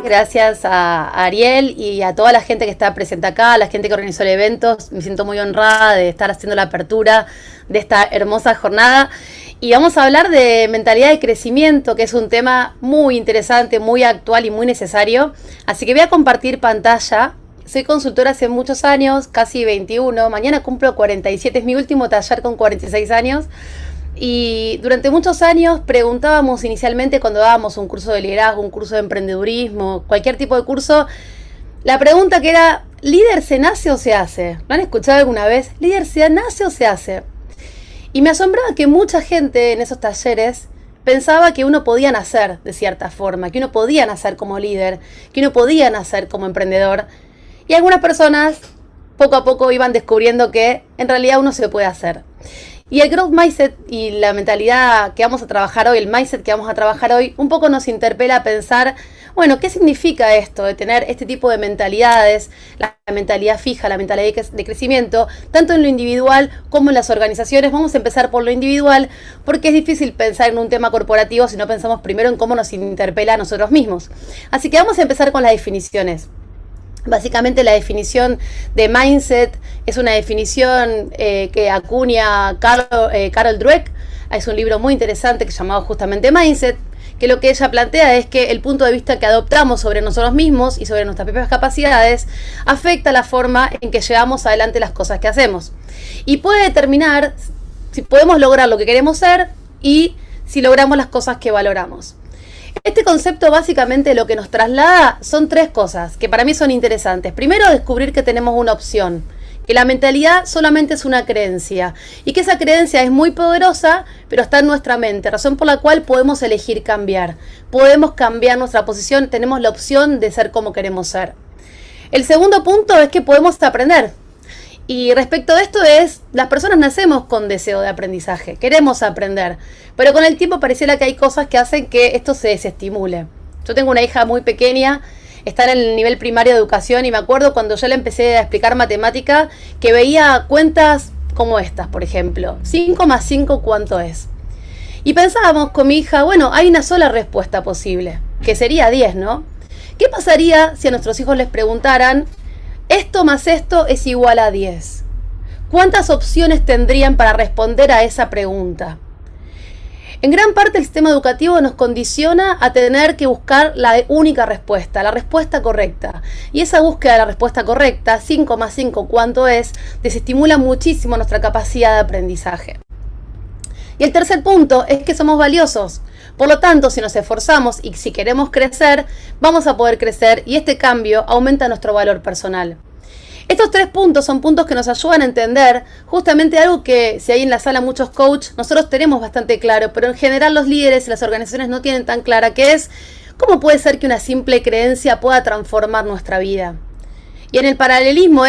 Gracias a Ariel y a toda la gente que está presente acá, a la gente que organizó el evento. Me siento muy honrada de estar haciendo la apertura de esta hermosa jornada. Y vamos a hablar de mentalidad de crecimiento, que es un tema muy interesante, muy actual y muy necesario. Así que voy a compartir pantalla. Soy consultora hace muchos años, casi 21. Mañana cumplo 47, es mi último taller con 46 años. Y durante muchos años preguntábamos inicialmente cuando dábamos un curso de liderazgo, un curso de emprendedurismo, cualquier tipo de curso, la pregunta que era, ¿líder se nace o se hace? ¿Lo han escuchado alguna vez? ¿Líder se nace o se hace? Y me asombraba que mucha gente en esos talleres pensaba que uno podía nacer de cierta forma, que uno podía nacer como líder, que uno podía nacer como emprendedor. Y algunas personas poco a poco iban descubriendo que en realidad uno se puede hacer. Y el Growth Mindset y la mentalidad que vamos a trabajar hoy, el mindset que vamos a trabajar hoy, un poco nos interpela a pensar, bueno, ¿qué significa esto de tener este tipo de mentalidades, la mentalidad fija, la mentalidad de crecimiento, tanto en lo individual como en las organizaciones? Vamos a empezar por lo individual, porque es difícil pensar en un tema corporativo si no pensamos primero en cómo nos interpela a nosotros mismos. Así que vamos a empezar con las definiciones. Básicamente la definición de mindset es una definición que acuña Carol Dweck. Es un libro muy interesante que se llamado justamente Mindset, que lo que ella plantea es que el punto de vista que adoptamos sobre nosotros mismos y sobre nuestras propias capacidades afecta la forma en que llevamos adelante las cosas que hacemos. Y puede determinar si podemos lograr lo que queremos ser y si logramos las cosas que valoramos. Este concepto básicamente lo que nos traslada son tres cosas que para mí son interesantes. Primero, descubrir que tenemos una opción, que la mentalidad solamente es una creencia y que esa creencia es muy poderosa, pero está en nuestra mente, razón por la cual podemos elegir cambiar. Podemos cambiar nuestra posición, tenemos la opción de ser como queremos ser. El segundo punto es que podemos aprender. Y respecto de esto las personas nacemos con deseo de aprendizaje, queremos aprender, pero con el tiempo pareciera que hay cosas que hacen que esto se desestimule. Yo tengo una hija muy pequeña, está en el nivel primario de educación y me acuerdo cuando yo le empecé a explicar matemática que veía cuentas como estas, por ejemplo, 5 más 5, ¿cuánto es? Y pensábamos con mi hija, bueno, hay una sola respuesta posible, que sería 10, ¿no? ¿Qué pasaría si a nuestros hijos les preguntaran, esto más esto es igual a 10? ¿Cuántas opciones tendrían para responder a esa pregunta? En gran parte el sistema educativo nos condiciona a tener que buscar la única respuesta, la respuesta correcta. Y esa búsqueda de la respuesta correcta, 5 más 5, ¿cuánto es?, desestimula muchísimo nuestra capacidad de aprendizaje. Y el tercer punto es que somos valiosos. Por lo tanto, si nos esforzamos y si queremos crecer, vamos a poder crecer y este cambio aumenta nuestro valor personal. Estos tres puntos son puntos que nos ayudan a entender justamente algo que, si hay en la sala muchos coaches, nosotros tenemos bastante claro, pero en general los líderes y las organizaciones no tienen tan clara, que es cómo puede ser que una simple creencia pueda transformar nuestra vida. Y en el paralelismo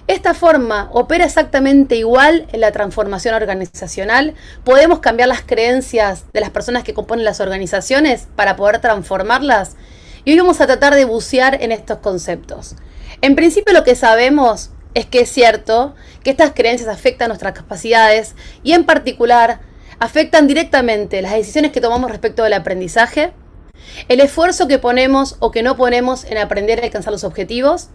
esta forma opera exactamente igual en la transformación organizacional. Podemos cambiar las creencias de las personas que componen las organizaciones para poder transformarlas. Y hoy vamos a tratar de bucear en estos conceptos. En principio lo que sabemos es que es cierto que estas creencias afectan nuestras capacidades y en particular afectan directamente las decisiones que tomamos respecto del aprendizaje, el esfuerzo que ponemos o que no ponemos en aprender a alcanzar los objetivos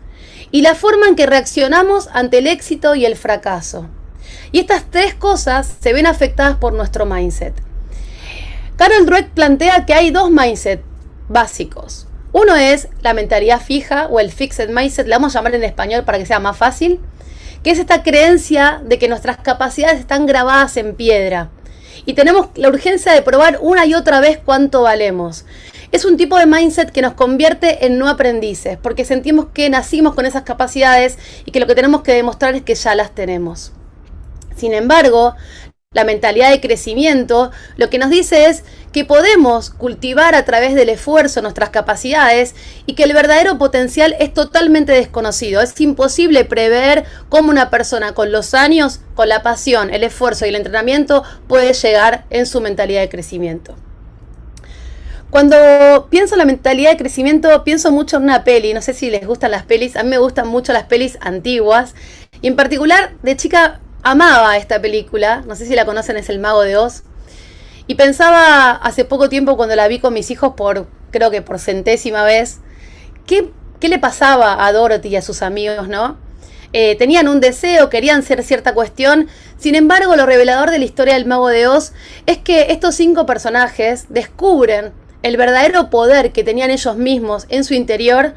y la forma en que reaccionamos ante el éxito y el fracaso. Y estas tres cosas se ven afectadas por nuestro mindset. Carol Dweck plantea que hay dos mindset básicos. Uno es la mentalidad fija o el fixed mindset, le vamos a llamar en español para que sea más fácil, que es esta creencia de que nuestras capacidades están grabadas en piedra y tenemos la urgencia de probar una y otra vez cuánto valemos. Es un tipo de mindset que nos convierte en no aprendices, porque sentimos que nacimos con esas capacidades y que lo que tenemos que demostrar es que ya las tenemos. Sin embargo, la mentalidad de crecimiento lo que nos dice es que podemos cultivar a través del esfuerzo nuestras capacidades y que el verdadero potencial es totalmente desconocido. Es imposible prever cómo una persona con los años, con la pasión, el esfuerzo y el entrenamiento puede llegar en su mentalidad de crecimiento. Cuando pienso en la mentalidad de crecimiento, pienso mucho en una peli. No sé si les gustan las pelis. A mí me gustan mucho las pelis antiguas. Y en particular, de chica amaba esta película, no sé si la conocen, es El Mago de Oz. Y pensaba hace poco tiempo cuando la vi con mis hijos creo que por centésima vez, ¿qué le pasaba a Dorothy y a sus amigos, no? Tenían un deseo, querían ser cierta cuestión. Sin embargo, lo revelador de la historia del Mago de Oz es que estos 5 personajes descubren el verdadero poder que tenían ellos mismos en su interior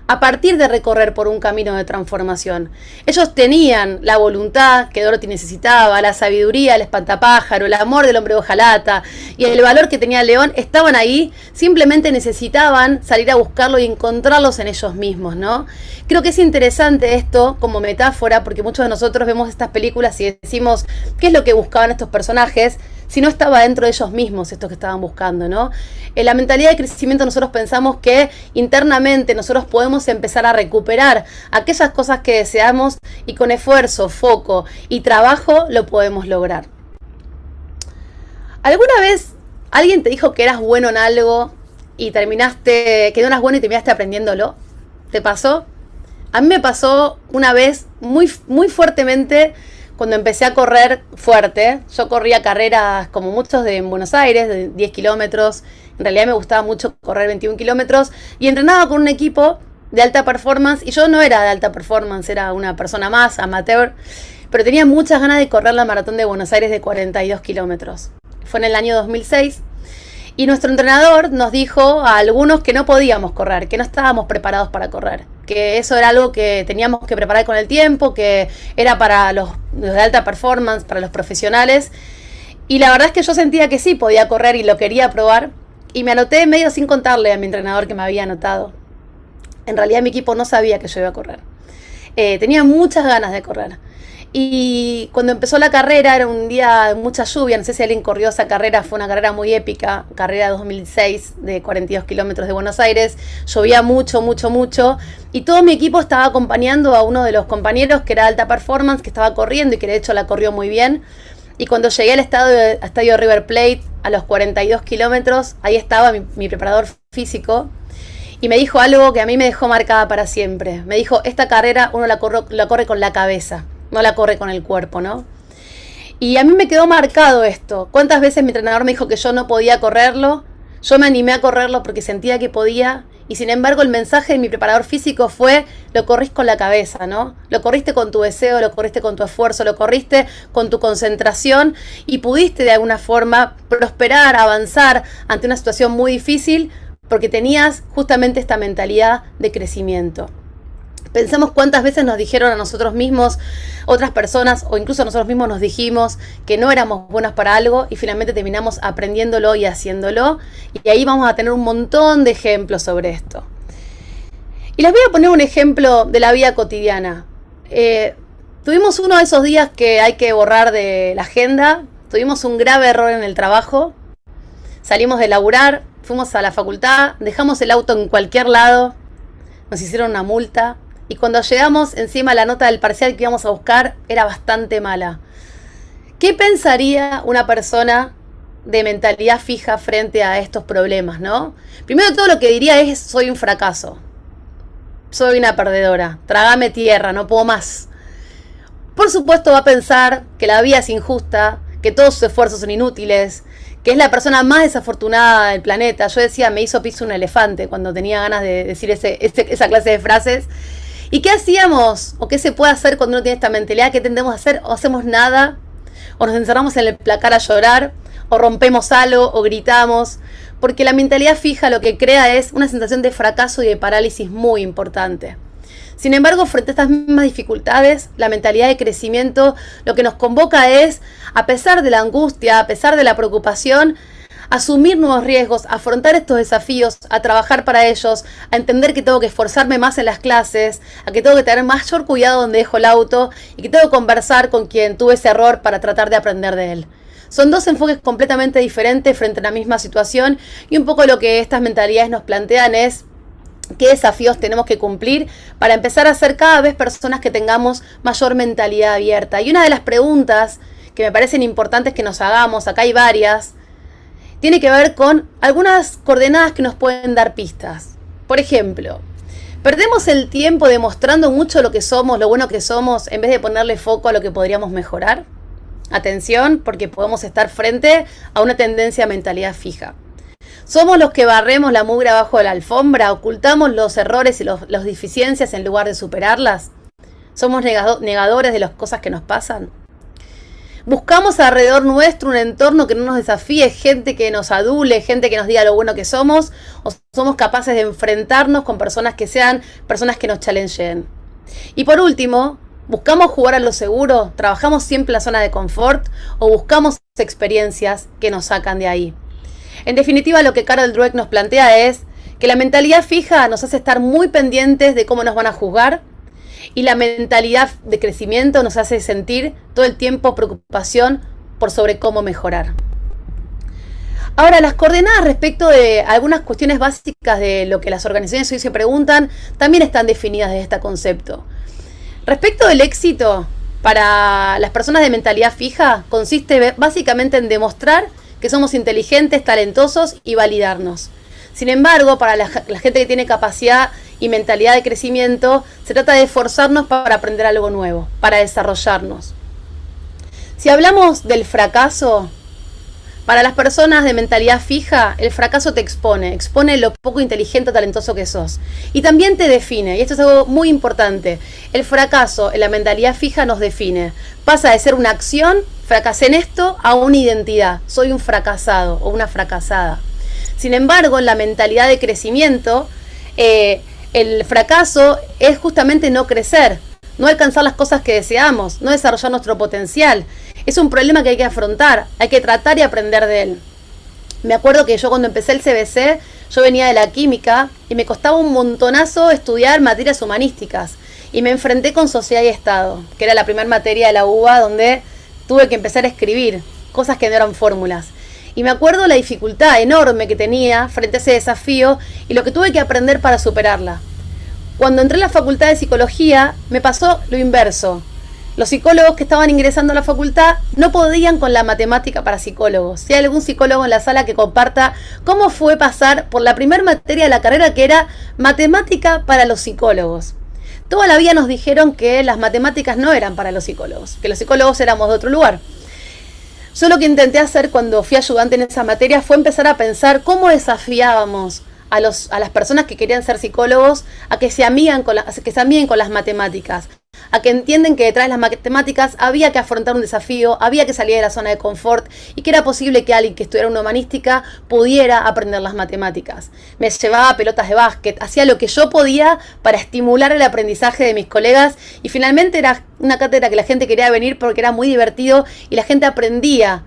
a partir de recorrer por un camino de transformación. Ellos tenían la voluntad que Dorothy necesitaba, la sabiduría, el espantapájaro, el amor del hombre de hojalata y el valor que tenía el león estaban ahí, simplemente necesitaban salir a buscarlo y encontrarlos en ellos mismos, ¿no? Creo que es interesante esto como metáfora, porque muchos de nosotros vemos estas películas y decimos, ¿qué es lo que buscaban estos personajes? Si no estaba dentro de ellos mismos esto que estaban buscando, ¿no? En la mentalidad de crecimiento nosotros pensamos que internamente nosotros podemos empezar a recuperar aquellas cosas que deseamos y con esfuerzo, foco y trabajo lo podemos lograr. ¿Alguna vez alguien te dijo que eras bueno en algo y que no eras bueno y terminaste aprendiéndolo? ¿Te pasó? A mí me pasó una vez muy, muy fuertemente cuando empecé a correr fuerte. Yo corría carreras como muchos en Buenos Aires, de 10 kilómetros. En realidad me gustaba mucho correr 21 kilómetros y entrenaba con un equipo de alta performance. Y yo no era de alta performance, era una persona más, amateur. Pero tenía muchas ganas de correr la maratón de Buenos Aires de 42 kilómetros. Fue en el año 2006. Y nuestro entrenador nos dijo a algunos que no podíamos correr, que no estábamos preparados para correr, que eso era algo que teníamos que preparar con el tiempo, que era para los de alta performance, para los profesionales. Y la verdad es que yo sentía que sí podía correr y lo quería probar. Y me anoté medio sin contarle a mi entrenador que me había anotado. En realidad mi equipo no sabía que yo iba a correr. Tenía muchas ganas de correr. Y cuando empezó la carrera era un día de mucha lluvia, no sé si alguien corrió esa carrera, fue una carrera muy épica, carrera 2006 de 42 kilómetros de Buenos Aires, llovía mucho, mucho, mucho, y todo mi equipo estaba acompañando a uno de los compañeros que era alta performance, que estaba corriendo y que de hecho la corrió muy bien. Y cuando llegué al estadio River Plate a los 42 kilómetros, ahí estaba mi preparador físico, y me dijo algo que a mí me dejó marcada para siempre. Me dijo, esta carrera uno la corre con la cabeza, no la corre con el cuerpo, ¿no? Y a mí me quedó marcado esto. ¿Cuántas veces mi entrenador me dijo que yo no podía correrlo? Yo me animé a correrlo porque sentía que podía. Y sin embargo el mensaje de mi preparador físico fue, lo corrís con la cabeza, ¿no? Lo corriste con tu deseo, lo corriste con tu esfuerzo, lo corriste con tu concentración y pudiste de alguna forma prosperar, avanzar ante una situación muy difícil porque tenías justamente esta mentalidad de crecimiento. Pensemos cuántas veces nos dijeron a nosotros mismos, otras personas, o incluso nosotros mismos nos dijimos que no éramos buenos para algo y finalmente terminamos aprendiéndolo y haciéndolo. Y ahí vamos a tener un montón de ejemplos sobre esto. Y les voy a poner un ejemplo de la vida cotidiana. Tuvimos uno de esos días que hay que borrar de la agenda. Tuvimos un grave error en el trabajo. Salimos de laburar, fuimos a la facultad, dejamos el auto en cualquier lado. Nos hicieron una multa. Y cuando llegamos, encima la nota del parcial que íbamos a buscar era bastante mala. ¿Qué pensaría una persona de mentalidad fija frente a estos problemas, no? Primero todo lo que diría es, soy un fracaso. Soy una perdedora. Trágame tierra, no puedo más. Por supuesto va a pensar que la vida es injusta, que todos sus esfuerzos son inútiles, que es la persona más desafortunada del planeta. Yo decía, me hizo pis un elefante cuando tenía ganas de decir esa clase de frases. ¿Y qué hacíamos? ¿O qué se puede hacer cuando uno tiene esta mentalidad? ¿Qué tendemos a hacer? ¿O hacemos nada? ¿O nos encerramos en el placar a llorar? ¿O rompemos algo? ¿O gritamos? Porque la mentalidad fija lo que crea es una sensación de fracaso y de parálisis muy importante. Sin embargo, frente a estas mismas dificultades, la mentalidad de crecimiento lo que nos convoca es, a pesar de la angustia, a pesar de la preocupación, asumir nuevos riesgos, afrontar estos desafíos, a trabajar para ellos, a entender que tengo que esforzarme más en las clases, a que tengo que tener mayor cuidado donde dejo el auto y que tengo que conversar con quien tuve ese error para tratar de aprender de él. Son dos enfoques completamente diferentes frente a la misma situación y un poco lo que estas mentalidades nos plantean es qué desafíos tenemos que cumplir para empezar a ser cada vez personas que tengamos mayor mentalidad abierta. Y una de las preguntas que me parecen importantes que nos hagamos, acá hay varias, tiene que ver con algunas coordenadas que nos pueden dar pistas. Por ejemplo, Perdemos el tiempo demostrando mucho lo que somos, lo bueno que somos, en vez de ponerle foco a lo que podríamos mejorar. Atención, porque podemos estar frente a una tendencia a mentalidad fija. Somos los que barremos la mugre abajo de la alfombra, ocultamos los errores y las deficiencias en lugar de superarlas. Somos negadores de las cosas que nos pasan. Buscamos alrededor nuestro un entorno que no nos desafíe, gente que nos adule, gente que nos diga lo bueno que somos, o somos capaces de enfrentarnos con personas que sean personas que nos challengeen. Y por último, ¿buscamos jugar a lo seguro? ¿Trabajamos siempre en la zona de confort? ¿O buscamos experiencias que nos sacan de ahí? En definitiva, lo que Carol Dweck nos plantea es que la mentalidad fija nos hace estar muy pendientes de cómo nos van a juzgar, y la mentalidad de crecimiento nos hace sentir todo el tiempo preocupación por sobre cómo mejorar. Ahora, las coordenadas respecto de algunas cuestiones básicas de lo que las organizaciones hoy se preguntan también están definidas desde este concepto. Respecto del éxito, para las personas de mentalidad fija, consiste básicamente en demostrar que somos inteligentes, talentosos y validarnos. Sin embargo, para la gente que tiene capacidad y mentalidad de crecimiento, se trata de esforzarnos para aprender algo nuevo, para desarrollarnos. Si hablamos del fracaso, para las personas de mentalidad fija, el fracaso te expone lo poco inteligente o talentoso que sos. Y también te define, y esto es algo muy importante. El fracaso en la mentalidad fija nos define. Pasa de ser una acción, fracasé en esto, a una identidad. Soy un fracasado o una fracasada. Sin embargo, en la mentalidad de crecimiento, el fracaso es justamente no crecer, no alcanzar las cosas que deseamos, no desarrollar nuestro potencial. Es un problema que hay que afrontar, hay que tratar y aprender de él. Me acuerdo que yo cuando empecé el CBC, yo venía de la química y me costaba un montonazo estudiar materias humanísticas. Y me enfrenté con Sociedad y Estado, que era la primera materia de la UBA donde tuve que empezar a escribir cosas que no eran fórmulas. Y me acuerdo la dificultad enorme que tenía frente a ese desafío y lo que tuve que aprender para superarla. Cuando entré en la facultad de psicología, me pasó lo inverso. Los psicólogos que estaban ingresando a la facultad no podían con la matemática para psicólogos. Si hay algún psicólogo en la sala que comparta cómo fue pasar por la primera materia de la carrera, que era matemática para los psicólogos. Toda la vida nos dijeron que las matemáticas no eran para los psicólogos, que los psicólogos éramos de otro lugar. Yo lo que intenté hacer cuando fui ayudante en esa materia fue empezar a pensar cómo desafiábamos a las personas que querían ser psicólogos a que se amiguen con las matemáticas, a que entienden que detrás de las matemáticas había que afrontar un desafío, había que salir de la zona de confort y que era posible que alguien que estudiara una humanística pudiera aprender las matemáticas. Me llevaba pelotas de básquet, hacía lo que yo podía para estimular el aprendizaje de mis colegas y finalmente era una cátedra que la gente quería venir porque era muy divertido y la gente aprendía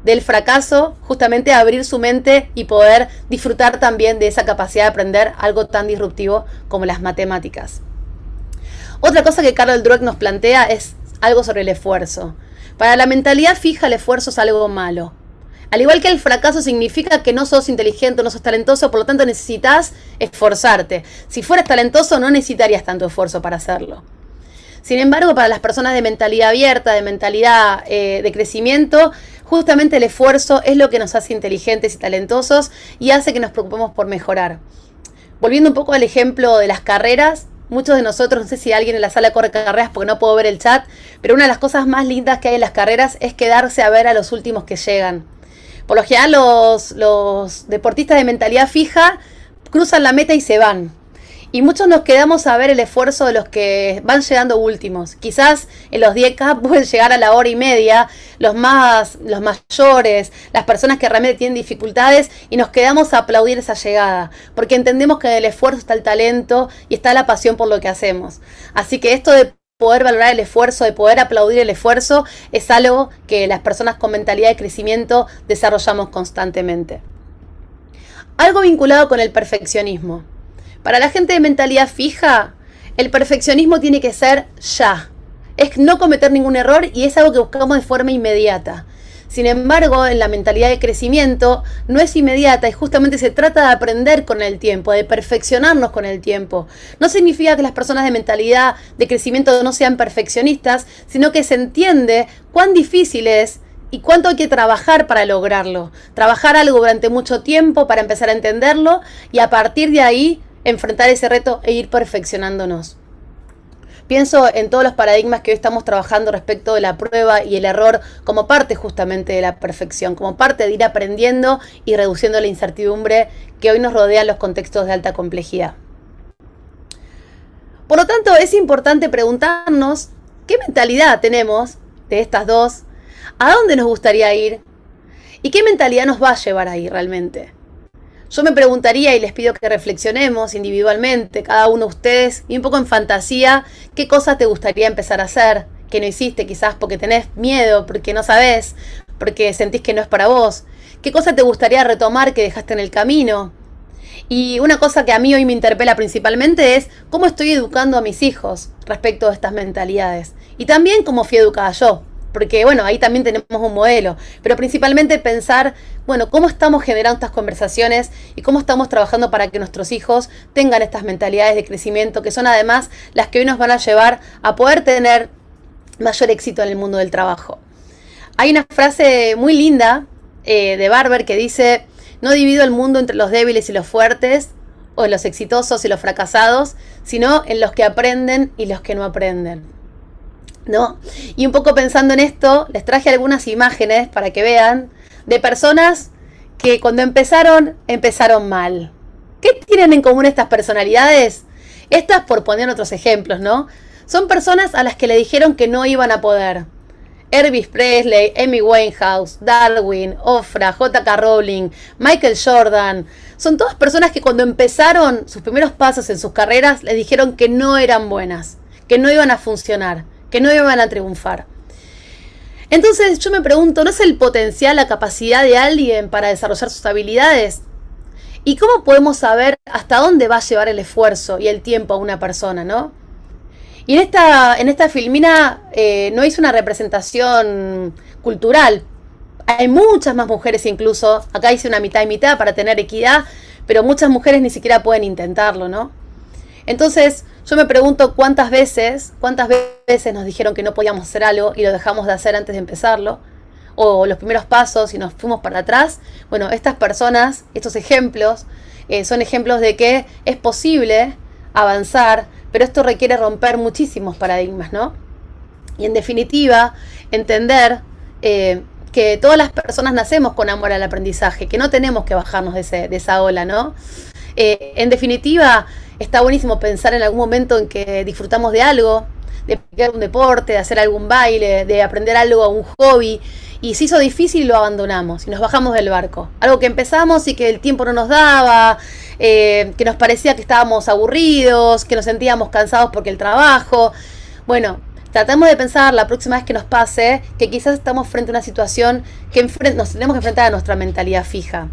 del fracaso, justamente a abrir su mente y poder disfrutar también de esa capacidad de aprender algo tan disruptivo como las matemáticas. Otra cosa que Carol Dweck nos plantea es algo sobre el esfuerzo. Para la mentalidad fija, el esfuerzo es algo malo. Al igual que el fracaso significa que no sos inteligente, no sos talentoso, por lo tanto necesitas esforzarte. Si fueras talentoso no necesitarías tanto esfuerzo para hacerlo. Sin embargo, para las personas de mentalidad abierta, de mentalidad de crecimiento, justamente el esfuerzo es lo que nos hace inteligentes y talentosos y hace que nos preocupemos por mejorar. Volviendo un poco al ejemplo de las carreras, muchos de nosotros, no sé si alguien en la sala corre carreras porque no puedo ver el chat, pero una de las cosas más lindas que hay en las carreras es quedarse a ver a los últimos que llegan. Por lo general los deportistas de mentalidad fija cruzan la meta y se van. Y muchos nos quedamos a ver el esfuerzo de los que van llegando últimos. Quizás en los 10K pueden llegar a la hora y media, los mayores, las personas que realmente tienen dificultades, y nos quedamos a aplaudir esa llegada, porque entendemos que en el esfuerzo está el talento y está la pasión por lo que hacemos. Así que esto de poder valorar el esfuerzo, de poder aplaudir el esfuerzo, es algo que las personas con mentalidad de crecimiento desarrollamos constantemente. Algo vinculado con el perfeccionismo. Para la gente de mentalidad fija, el perfeccionismo tiene que ser ya. Es no cometer ningún error y es algo que buscamos de forma inmediata. Sin embargo, en la mentalidad de crecimiento no es inmediata y justamente se trata de aprender con el tiempo, de perfeccionarnos con el tiempo. No significa que las personas de mentalidad de crecimiento no sean perfeccionistas, sino que se entiende cuán difícil es y cuánto hay que trabajar para lograrlo. Trabajar algo durante mucho tiempo para empezar a entenderlo y a partir de ahí enfrentar ese reto e ir perfeccionándonos. Pienso en todos los paradigmas que hoy estamos trabajando respecto de la prueba y el error como parte justamente de la perfección, como parte de ir aprendiendo y reduciendo la incertidumbre que hoy nos rodea en los contextos de alta complejidad. Por lo tanto, es importante preguntarnos qué mentalidad tenemos de estas dos, a dónde nos gustaría ir y qué mentalidad nos va a llevar ahí realmente. Yo me preguntaría y les pido que reflexionemos individualmente, cada uno de ustedes, y un poco en fantasía, qué cosas te gustaría empezar a hacer, que no hiciste quizás porque tenés miedo, porque no sabés, porque sentís que no es para vos. ¿Qué cosas te gustaría retomar que dejaste en el camino? Y una cosa que a mí hoy me interpela principalmente es cómo estoy educando a mis hijos respecto a estas mentalidades. Y también cómo fui educada yo. Porque, bueno, ahí también tenemos un modelo, pero principalmente pensar, bueno, cómo estamos generando estas conversaciones y cómo estamos trabajando para que nuestros hijos tengan estas mentalidades de crecimiento, que son además las que hoy nos van a llevar a poder tener mayor éxito en el mundo del trabajo. Hay una frase muy linda de Barber que dice: no divido el mundo entre los débiles y los fuertes, o en los exitosos y los fracasados, sino en los que aprenden y los que no aprenden, ¿no? Y un poco pensando en esto, les traje algunas imágenes para que vean de personas que cuando empezaron mal. ¿Qué tienen en común estas personalidades? Estas, por poner otros ejemplos, ¿no? Son personas a las que le dijeron que no iban a poder. Elvis Presley, Amy Winehouse, Darwin, Oprah, J.K. Rowling, Michael Jordan. Son todas personas que cuando empezaron sus primeros pasos en sus carreras les dijeron que no eran buenas, que no iban a funcionar, que no iban a triunfar. Entonces yo me pregunto, ¿no es el potencial, la capacidad de alguien para desarrollar sus habilidades? ¿Y cómo podemos saber hasta dónde va a llevar el esfuerzo y el tiempo a una persona, no? Y en esta filmina no hice una representación cultural. Hay muchas más mujeres incluso. Acá hice una mitad y mitad para tener equidad, pero muchas mujeres ni siquiera pueden intentarlo, ¿no? Entonces yo me pregunto cuántas veces nos dijeron que no podíamos hacer algo y lo dejamos de hacer antes de empezarlo, o los primeros pasos y nos fuimos para atrás. Bueno, estas personas, estos ejemplos, son ejemplos de que es posible avanzar, pero esto requiere romper muchísimos paradigmas, ¿no? Y en definitiva, entender que todas las personas nacemos con amor al aprendizaje, que no tenemos que bajarnos de esa ola, ¿no? En definitiva, está buenísimo pensar en algún momento en que disfrutamos de algo, de practicar un deporte, de hacer algún baile, de aprender algo, un hobby, y se hizo difícil y lo abandonamos y nos bajamos del barco. Algo que empezamos y que el tiempo no nos daba, que nos parecía que estábamos aburridos, que nos sentíamos cansados porque el trabajo. Bueno, tratamos de pensar la próxima vez que nos pase que quizás estamos frente a una situación que nos tenemos que enfrentar a nuestra mentalidad fija.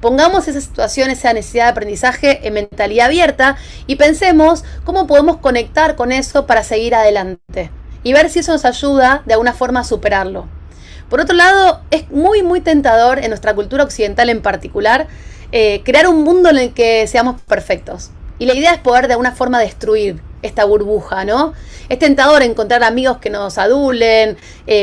Pongamos esa situación, esa necesidad de aprendizaje en mentalidad abierta y pensemos cómo podemos conectar con eso para seguir adelante y ver si eso nos ayuda de alguna forma a superarlo. Por otro lado, es muy muy tentador en nuestra cultura occidental en particular crear un mundo en el que seamos perfectos. Y la idea es poder de alguna forma destruir esta burbuja, ¿no? Es tentador encontrar amigos que nos adulen,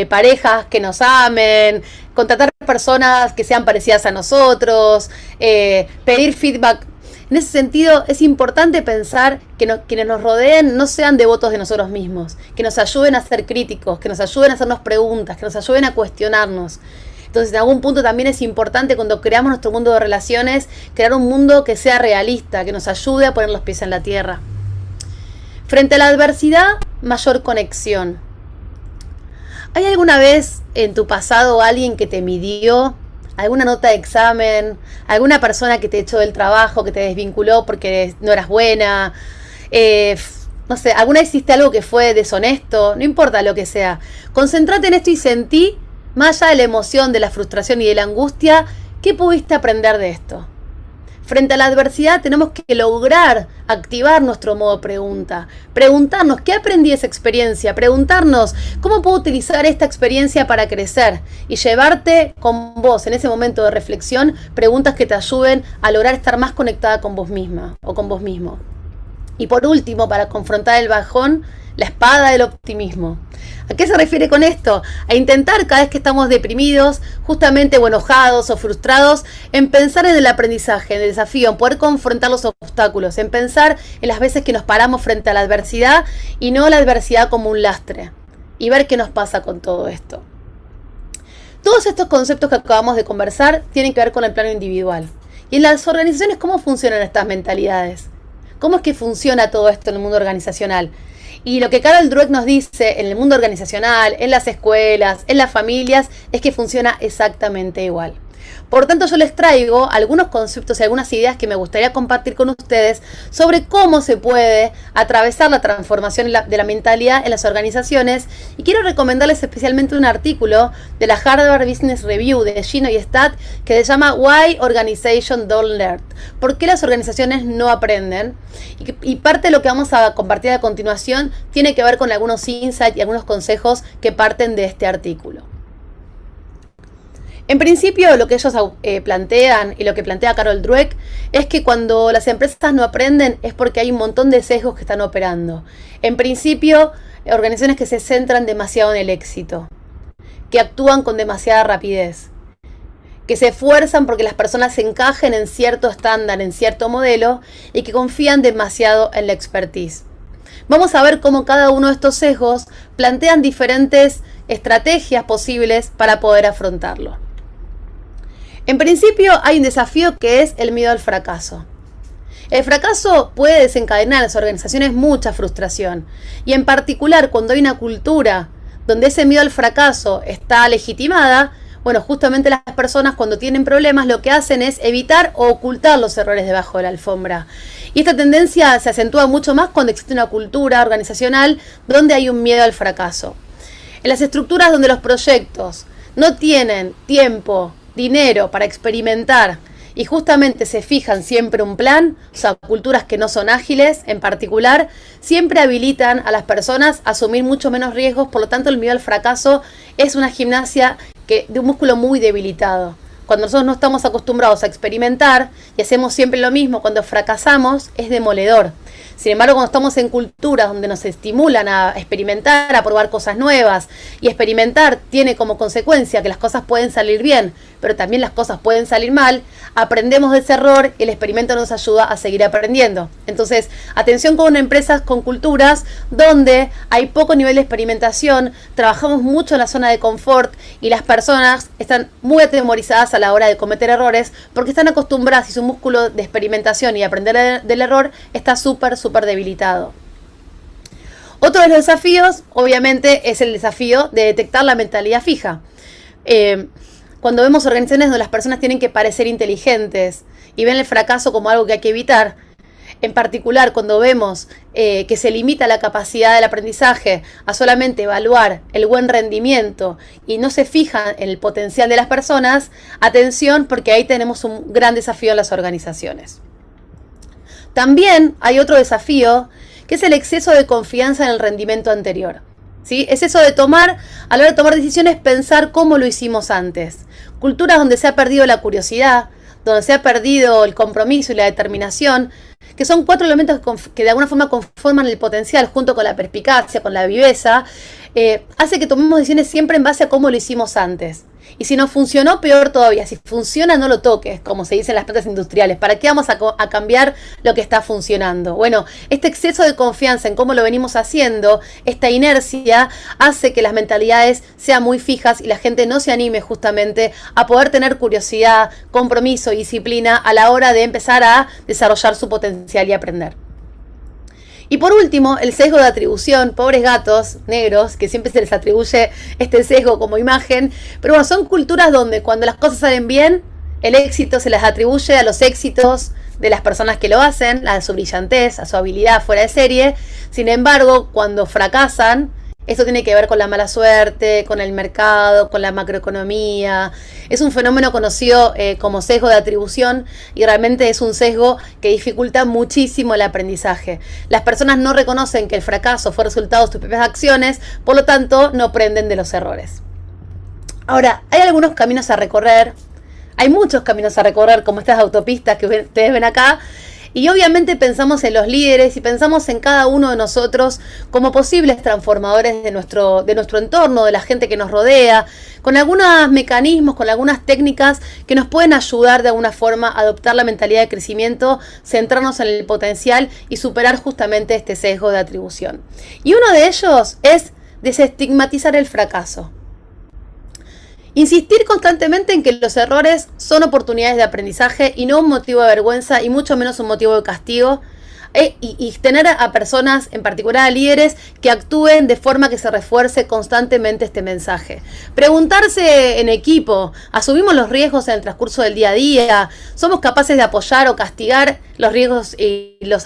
parejas que nos amen, contratar personas que sean parecidas a nosotros, pedir feedback. En ese sentido, es importante pensar que quienes nos rodeen no sean devotos de nosotros mismos, que nos ayuden a ser críticos, que nos ayuden a hacernos preguntas, que nos ayuden a cuestionarnos. Entonces, en algún punto también es importante cuando creamos nuestro mundo de relaciones, crear un mundo que sea realista, que nos ayude a poner los pies en la tierra. Frente a la adversidad, mayor conexión. ¿Hay alguna vez en tu pasado alguien que te midió? ¿Alguna nota de examen? ¿Alguna persona que te echó del trabajo, que te desvinculó porque no eras buena? No sé, ¿alguna vez hiciste algo que fue deshonesto? No importa lo que sea. Concéntrate en esto y sentí, más allá de la emoción, de la frustración y de la angustia, ¿qué pudiste aprender de esto? Frente a la adversidad tenemos que lograr activar nuestro modo pregunta. Preguntarnos, ¿qué aprendí de esa experiencia? Preguntarnos, ¿cómo puedo utilizar esta experiencia para crecer? Y llevarte con vos en ese momento de reflexión preguntas que te ayuden a lograr estar más conectada con vos misma o con vos mismo. Y por último, para confrontar el bajón, la espada del optimismo. ¿A qué se refiere con esto? A intentar cada vez que estamos deprimidos, justamente o enojados o frustrados, en pensar en el aprendizaje, en el desafío, en poder confrontar los obstáculos obstáculos, en pensar en las veces que nos paramos frente a la adversidad y no la adversidad como un lastre, y ver qué nos pasa con todo esto. Todos estos conceptos que acabamos de conversar tienen que ver con el plano individual. Y en las organizaciones, ¿cómo funcionan estas mentalidades? ¿Cómo es que funciona todo esto en el mundo organizacional? Y lo que Carol Dweck nos dice en el mundo organizacional, en las escuelas, en las familias, es que funciona exactamente igual. Por tanto, yo les traigo algunos conceptos y algunas ideas que me gustaría compartir con ustedes sobre cómo se puede atravesar la transformación de la mentalidad en las organizaciones. Y quiero recomendarles especialmente un artículo de la Harvard Business Review de Gino y Stat que se llama Why Organizations Don't Learn. ¿Por qué las organizaciones no aprenden? Y parte de lo que vamos a compartir a continuación tiene que ver con algunos insights y algunos consejos que parten de este artículo. En principio, lo que ellos plantean y lo que plantea Carol Dweck es que cuando las empresas no aprenden es porque hay un montón de sesgos que están operando. En principio, organizaciones que se centran demasiado en el éxito, que actúan con demasiada rapidez, que se esfuerzan porque las personas se encajen en cierto estándar, en cierto modelo y que confían demasiado en la expertise. Vamos a ver cómo cada uno de estos sesgos plantean diferentes estrategias posibles para poder afrontarlo. En principio hay un desafío que es el miedo al fracaso. El fracaso puede desencadenar en las organizaciones mucha frustración y en particular cuando hay una cultura donde ese miedo al fracaso está legitimada, bueno, justamente las personas cuando tienen problemas lo que hacen es evitar o ocultar los errores debajo de la alfombra. Y esta tendencia se acentúa mucho más cuando existe una cultura organizacional donde hay un miedo al fracaso. En las estructuras donde los proyectos no tienen tiempo, dinero para experimentar y justamente se fijan siempre un plan, o sea, culturas que no son ágiles en particular, siempre habilitan a las personas a asumir mucho menos riesgos, por lo tanto el miedo al fracaso es una gimnasia de un músculo muy debilitado. Cuando nosotros no estamos acostumbrados a experimentar y hacemos siempre lo mismo, cuando fracasamos es demoledor. Sin embargo, cuando estamos en culturas donde nos estimulan a experimentar, a probar cosas nuevas, y experimentar tiene como consecuencia que las cosas pueden salir bien, pero también las cosas pueden salir mal, aprendemos de ese error y el experimento nos ayuda a seguir aprendiendo. Entonces, atención con empresas con culturas donde hay poco nivel de experimentación, trabajamos mucho en la zona de confort y las personas están muy atemorizadas a la hora de cometer errores porque están acostumbradas y su músculo de experimentación y aprender del error está súper debilitado. Otro de los desafíos, obviamente, es el desafío de detectar la mentalidad fija. Cuando vemos organizaciones donde las personas tienen que parecer inteligentes y ven el fracaso como algo que hay que evitar, en particular cuando vemos que se limita la capacidad del aprendizaje a solamente evaluar el buen rendimiento y no se fija en el potencial de las personas, atención porque ahí tenemos un gran desafío en las organizaciones. También hay otro desafío que es el exceso de confianza en el rendimiento anterior. ¿Sí? Es eso de a la hora de tomar decisiones, pensar cómo lo hicimos antes. Culturas donde se ha perdido la curiosidad, donde se ha perdido el compromiso y la determinación, que son 4 elementos que de alguna forma conforman el potencial, junto con la perspicacia, con la viveza, hace que tomemos decisiones siempre en base a cómo lo hicimos antes. Y si no funcionó, peor todavía. Si funciona, no lo toques, como se dice en las plantas industriales. ¿Para qué vamos a cambiar lo que está funcionando? Bueno, este exceso de confianza en cómo lo venimos haciendo, esta inercia, hace que las mentalidades sean muy fijas y la gente no se anime justamente a poder tener curiosidad, compromiso y disciplina a la hora de empezar a desarrollar su potencial y aprender. Y por último, el sesgo de atribución, pobres gatos negros, que siempre se les atribuye este sesgo como imagen, pero bueno, son culturas donde cuando las cosas salen bien, el éxito se les atribuye a los éxitos de las personas que lo hacen, a su brillantez, a su habilidad fuera de serie. Sin embargo, cuando fracasan, esto tiene que ver con la mala suerte, con el mercado, con la macroeconomía. Es un fenómeno conocido como sesgo de atribución y realmente es un sesgo que dificulta muchísimo el aprendizaje. Las personas no reconocen que el fracaso fue resultado de sus propias acciones, por lo tanto no aprenden de los errores. Ahora, hay algunos caminos a recorrer. Hay muchos caminos a recorrer, como estas autopistas que ustedes ven acá. Y obviamente pensamos en los líderes y pensamos en cada uno de nosotros como posibles transformadores de nuestro entorno, de la gente que nos rodea, con algunos mecanismos, con algunas técnicas que nos pueden ayudar de alguna forma a adoptar la mentalidad de crecimiento, centrarnos en el potencial y superar justamente este sesgo de atribución. Y uno de ellos es desestigmatizar el fracaso. Insistir constantemente en que los errores son oportunidades de aprendizaje y no un motivo de vergüenza y mucho menos un motivo de castigo. Y tener a personas, en particular a líderes, que actúen de forma que se refuerce constantemente este mensaje. Preguntarse en equipo, ¿asumimos los riesgos en el transcurso del día a día? ¿Somos capaces de apoyar o castigar los riesgos y los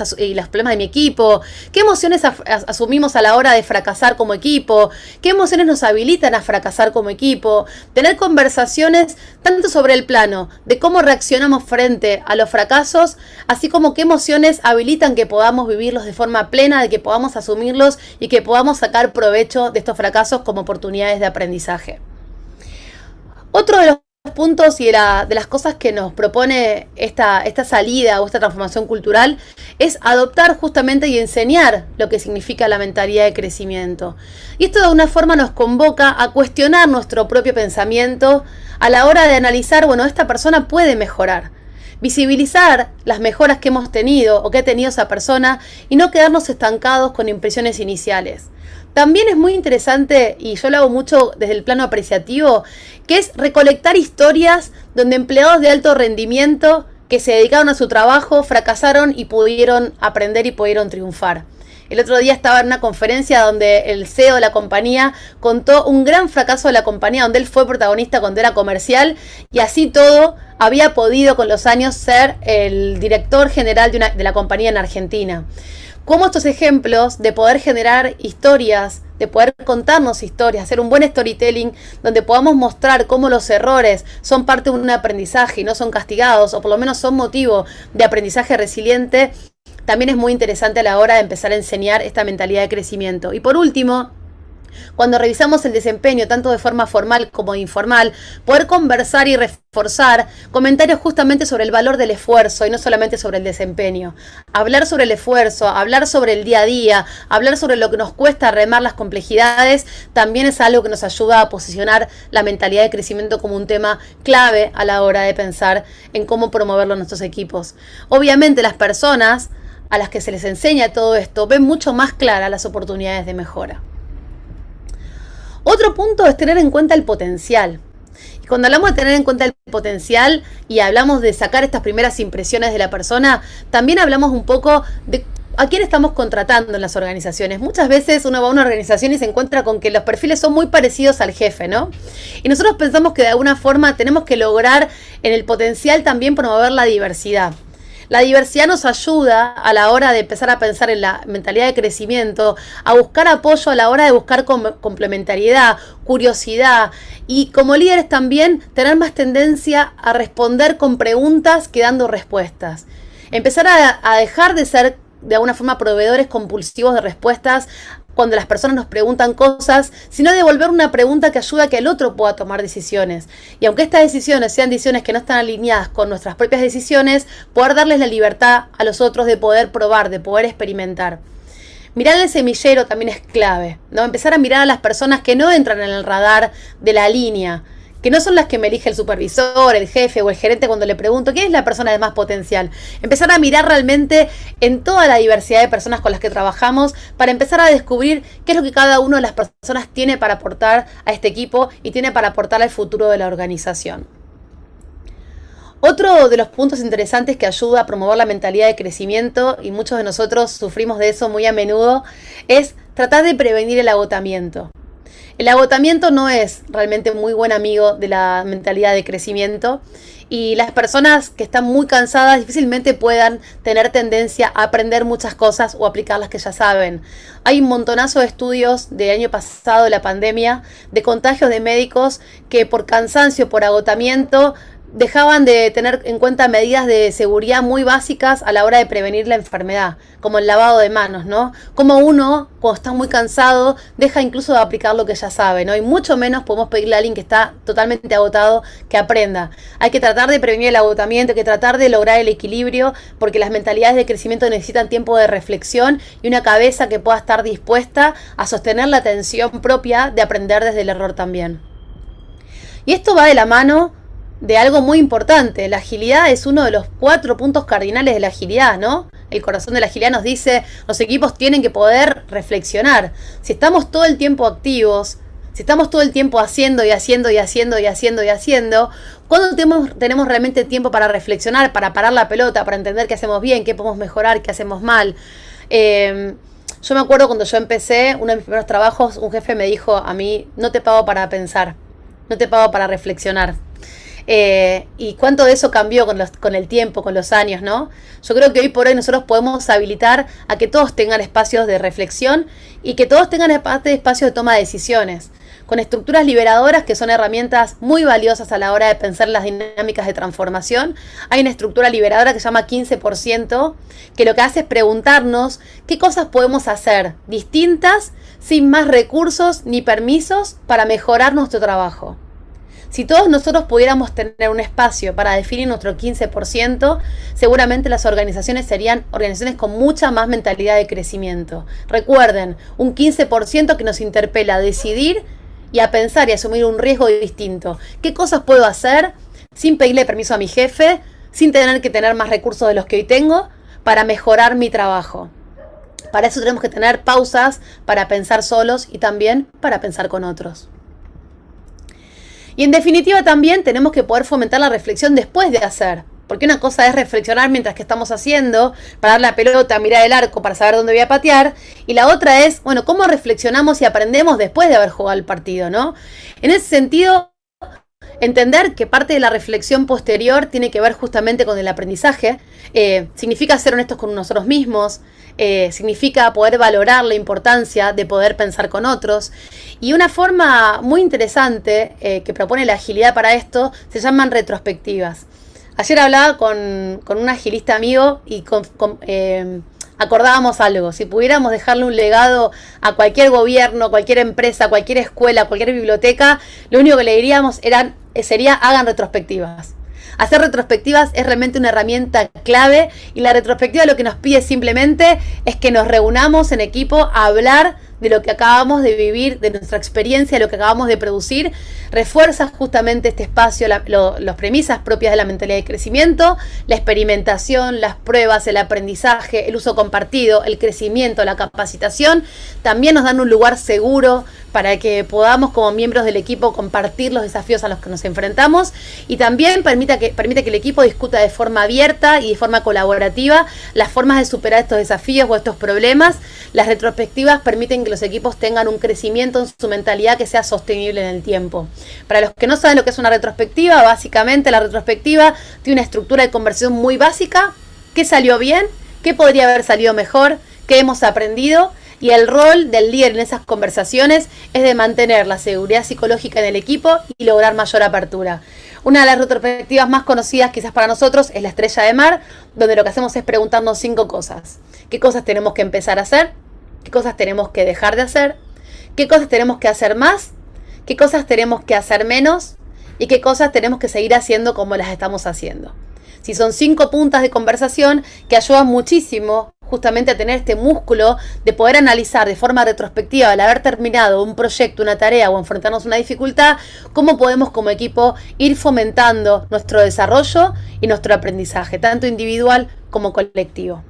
problemas de mi equipo? ¿Qué emociones asumimos a la hora de fracasar como equipo? ¿Qué emociones nos habilitan a fracasar como equipo? Tener conversaciones tanto sobre el plano de cómo reaccionamos frente a los fracasos, así como qué emociones habilitan que podamos vivirlos de forma plena, de que podamos asumirlos y que podamos sacar provecho de estos fracasos como oportunidades de aprendizaje. Otro de los puntos y de las cosas que nos propone esta salida o esta transformación cultural es adoptar justamente y enseñar lo que significa la mentalidad de crecimiento. Y esto de alguna forma nos convoca a cuestionar nuestro propio pensamiento a la hora de analizar, bueno, esta persona puede mejorar. Visibilizar las mejoras que hemos tenido o que ha tenido esa persona y no quedarnos estancados con impresiones iniciales. También es muy interesante, y yo lo hago mucho desde el plano apreciativo, que es recolectar historias donde empleados de alto rendimiento que se dedicaron a su trabajo fracasaron y pudieron aprender y pudieron triunfar. El otro día estaba en una conferencia donde el CEO de la compañía contó un gran fracaso de la compañía, donde él fue protagonista cuando era comercial y así todo había podido con los años ser el director general de la compañía en Argentina. Cómo estos ejemplos de poder generar historias, de poder contarnos historias, hacer un buen storytelling donde podamos mostrar cómo los errores son parte de un aprendizaje y no son castigados, o por lo menos son motivo de aprendizaje resiliente, también es muy interesante a la hora de empezar a enseñar esta mentalidad de crecimiento. Y por último, cuando revisamos el desempeño, tanto de forma formal como informal, poder conversar y reforzar comentarios justamente sobre el valor del esfuerzo y no solamente sobre el desempeño. Hablar sobre el esfuerzo, hablar sobre el día a día, hablar sobre lo que nos cuesta remar las complejidades, también es algo que nos ayuda a posicionar la mentalidad de crecimiento como un tema clave a la hora de pensar en cómo promoverlo en nuestros equipos. Obviamente las personas a las que se les enseña todo esto ven mucho más claras las oportunidades de mejora. Otro punto es tener en cuenta el potencial. Y cuando hablamos de tener en cuenta el potencial y hablamos de sacar estas primeras impresiones de la persona, también hablamos un poco de a quién estamos contratando en las organizaciones. Muchas veces uno va a una organización y se encuentra con que los perfiles son muy parecidos al jefe, ¿no? Y nosotros pensamos que de alguna forma tenemos que lograr en el potencial también promover la diversidad. La diversidad nos ayuda a la hora de empezar a pensar en la mentalidad de crecimiento, a buscar apoyo a la hora de buscar complementariedad, curiosidad y como líderes también tener más tendencia a responder con preguntas que dando respuestas. Empezar a dejar de ser de alguna forma proveedores compulsivos de respuestas cuando las personas nos preguntan cosas, sino devolver una pregunta que ayuda a que el otro pueda tomar decisiones. Y aunque estas decisiones sean decisiones que no están alineadas con nuestras propias decisiones, poder darles la libertad a los otros de poder probar, de poder experimentar. Mirar el semillero también es clave, ¿no? Empezar a mirar a las personas que no entran en el radar de la línea, que no son las que me elige el supervisor, el jefe o el gerente cuando le pregunto quién es la persona de más potencial. Empezar a mirar realmente en toda la diversidad de personas con las que trabajamos para empezar a descubrir qué es lo que cada una de las personas tiene para aportar a este equipo y tiene para aportar al futuro de la organización. Otro de los puntos interesantes que ayuda a promover la mentalidad de crecimiento, y muchos de nosotros sufrimos de eso muy a menudo, es tratar de prevenir el agotamiento. El agotamiento no es realmente muy buen amigo de la mentalidad de crecimiento y las personas que están muy cansadas difícilmente puedan tener tendencia a aprender muchas cosas o aplicar las que ya saben. Hay un montonazo de estudios del año pasado de la pandemia de contagios de médicos que por cansancio, por agotamiento, dejaban de tener en cuenta medidas de seguridad muy básicas a la hora de prevenir la enfermedad, como el lavado de manos, ¿no? Como uno, cuando está muy cansado, deja incluso de aplicar lo que ya sabe, ¿no? Y mucho menos podemos pedirle a alguien que está totalmente agotado que aprenda. Hay que tratar de prevenir el agotamiento, hay que tratar de lograr el equilibrio, porque las mentalidades de crecimiento necesitan tiempo de reflexión y una cabeza que pueda estar dispuesta a sostener la atención propia de aprender desde el error también. Y esto va de la mano de algo muy importante. La agilidad es uno de los 4 puntos cardinales de la agilidad, ¿no? El corazón de la agilidad nos dice, los equipos tienen que poder reflexionar. Si estamos todo el tiempo activos, si estamos todo el tiempo haciendo, ¿cuándo tenemos realmente tiempo para reflexionar, para parar la pelota, para entender qué hacemos bien, qué podemos mejorar, qué hacemos mal? Yo me acuerdo cuando yo empecé, uno de mis primeros trabajos, un jefe me dijo a mí, no te pago para pensar, no te pago para reflexionar. Y cuánto de eso cambió con el tiempo, con los años, ¿no? Yo creo que hoy por hoy nosotros podemos habilitar a que todos tengan espacios de reflexión y que todos tengan espacios de toma de decisiones, con estructuras liberadoras que son herramientas muy valiosas a la hora de pensar las dinámicas de transformación. Hay una estructura liberadora que se llama 15%, que lo que hace es preguntarnos qué cosas podemos hacer distintas, sin más recursos ni permisos, para mejorar nuestro trabajo. Si todos nosotros pudiéramos tener un espacio para definir nuestro 15%, seguramente las organizaciones serían organizaciones con mucha más mentalidad de crecimiento. Recuerden, un 15% que nos interpela a decidir y a pensar y asumir un riesgo distinto. ¿Qué cosas puedo hacer sin pedirle permiso a mi jefe, sin tener que tener más recursos de los que hoy tengo, para mejorar mi trabajo? Para eso tenemos que tener pausas para pensar solos y también para pensar con otros. Y en definitiva también tenemos que poder fomentar la reflexión después de hacer. Porque una cosa es reflexionar mientras que estamos haciendo, parar la pelota, mirar el arco para saber dónde voy a patear. Y la otra es, bueno, cómo reflexionamos y aprendemos después de haber jugado el partido, ¿no? En ese sentido, entender que parte de la reflexión posterior tiene que ver justamente con el aprendizaje. Significa ser honestos con nosotros mismos. Significa poder valorar la importancia de poder pensar con otros. Y una forma muy interesante que propone la agilidad para esto se llaman retrospectivas. Ayer hablaba con un agilista amigo y acordábamos algo. Si pudiéramos dejarle un legado a cualquier gobierno, cualquier empresa, cualquier escuela, cualquier biblioteca, lo único que le diríamos sería hagan retrospectivas. Hacer retrospectivas es realmente una herramienta clave, y la retrospectiva lo que nos pide simplemente es que nos reunamos en equipo a hablar de lo que acabamos de vivir, de nuestra experiencia, de lo que acabamos de producir. Refuerza justamente este espacio, las premisas propias de la mentalidad de crecimiento, la experimentación, las pruebas, el aprendizaje, el uso compartido, el crecimiento, la capacitación. También nos dan un lugar seguro para que podamos, como miembros del equipo, compartir los desafíos a los que nos enfrentamos, y también permite que el equipo discuta de forma abierta y de forma colaborativa las formas de superar estos desafíos o estos problemas. Las retrospectivas permiten que los equipos tengan un crecimiento en su mentalidad que sea sostenible en el tiempo. Para los que no saben lo que es una retrospectiva, básicamente la retrospectiva tiene una estructura de conversación muy básica: qué salió bien, qué podría haber salido mejor, qué hemos aprendido. Y el rol del líder en esas conversaciones es de mantener la seguridad psicológica en el equipo y lograr mayor apertura. Una de las retrospectivas más conocidas quizás para nosotros es la Estrella de Mar, donde lo que hacemos es preguntarnos 5 cosas. ¿Qué cosas tenemos que empezar a hacer? ¿Qué cosas tenemos que dejar de hacer? ¿Qué cosas tenemos que hacer más? ¿Qué cosas tenemos que hacer menos? ¿Y qué cosas tenemos que seguir haciendo como las estamos haciendo? Si son 5 puntas de conversación que ayudan muchísimo justamente a tener este músculo de poder analizar de forma retrospectiva, al haber terminado un proyecto, una tarea o enfrentarnos a una dificultad, cómo podemos como equipo ir fomentando nuestro desarrollo y nuestro aprendizaje, tanto individual como colectivo.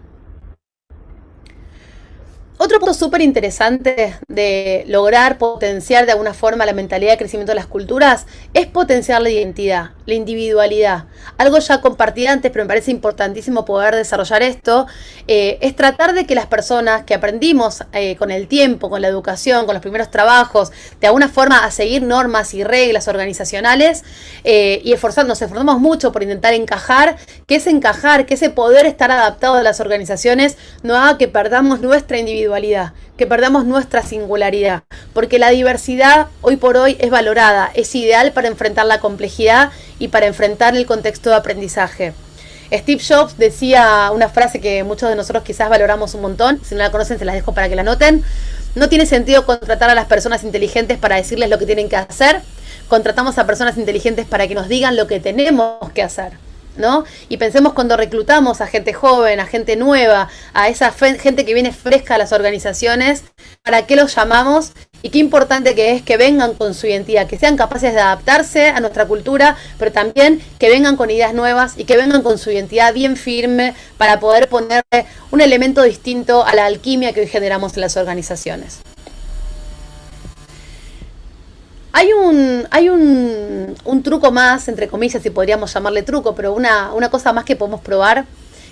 Otro punto súper interesante de lograr potenciar de alguna forma la mentalidad de crecimiento de las culturas es potenciar la identidad, la individualidad. Algo ya compartí antes, pero me parece importantísimo poder desarrollar esto. Es tratar de que las personas que aprendimos con el tiempo, con la educación, con los primeros trabajos, de alguna forma a seguir normas y reglas organizacionales, y nos esforzamos mucho por intentar encajar, que ese poder estar adaptado a las organizaciones no haga que perdamos nuestra individualidad individualidad, que perdamos nuestra singularidad, porque la diversidad hoy por hoy es valorada, es ideal para enfrentar la complejidad y para enfrentar el contexto de aprendizaje. Steve Jobs decía una frase que muchos de nosotros quizás valoramos un montón, si no la conocen se las dejo para que la noten: no tiene sentido contratar a las personas inteligentes para decirles lo que tienen que hacer, contratamos a personas inteligentes para que nos digan lo que tenemos que hacer, ¿no? Y pensemos cuando reclutamos a gente joven, a gente nueva, a esa gente que viene fresca a las organizaciones, ¿para qué los llamamos? Y qué importante que es que vengan con su identidad, que sean capaces de adaptarse a nuestra cultura, pero también que vengan con ideas nuevas y que vengan con su identidad bien firme para poder ponerle un elemento distinto a la alquimia que hoy generamos en las organizaciones. Hay un truco más, entre comillas, si podríamos llamarle truco, pero una cosa más que podemos probar,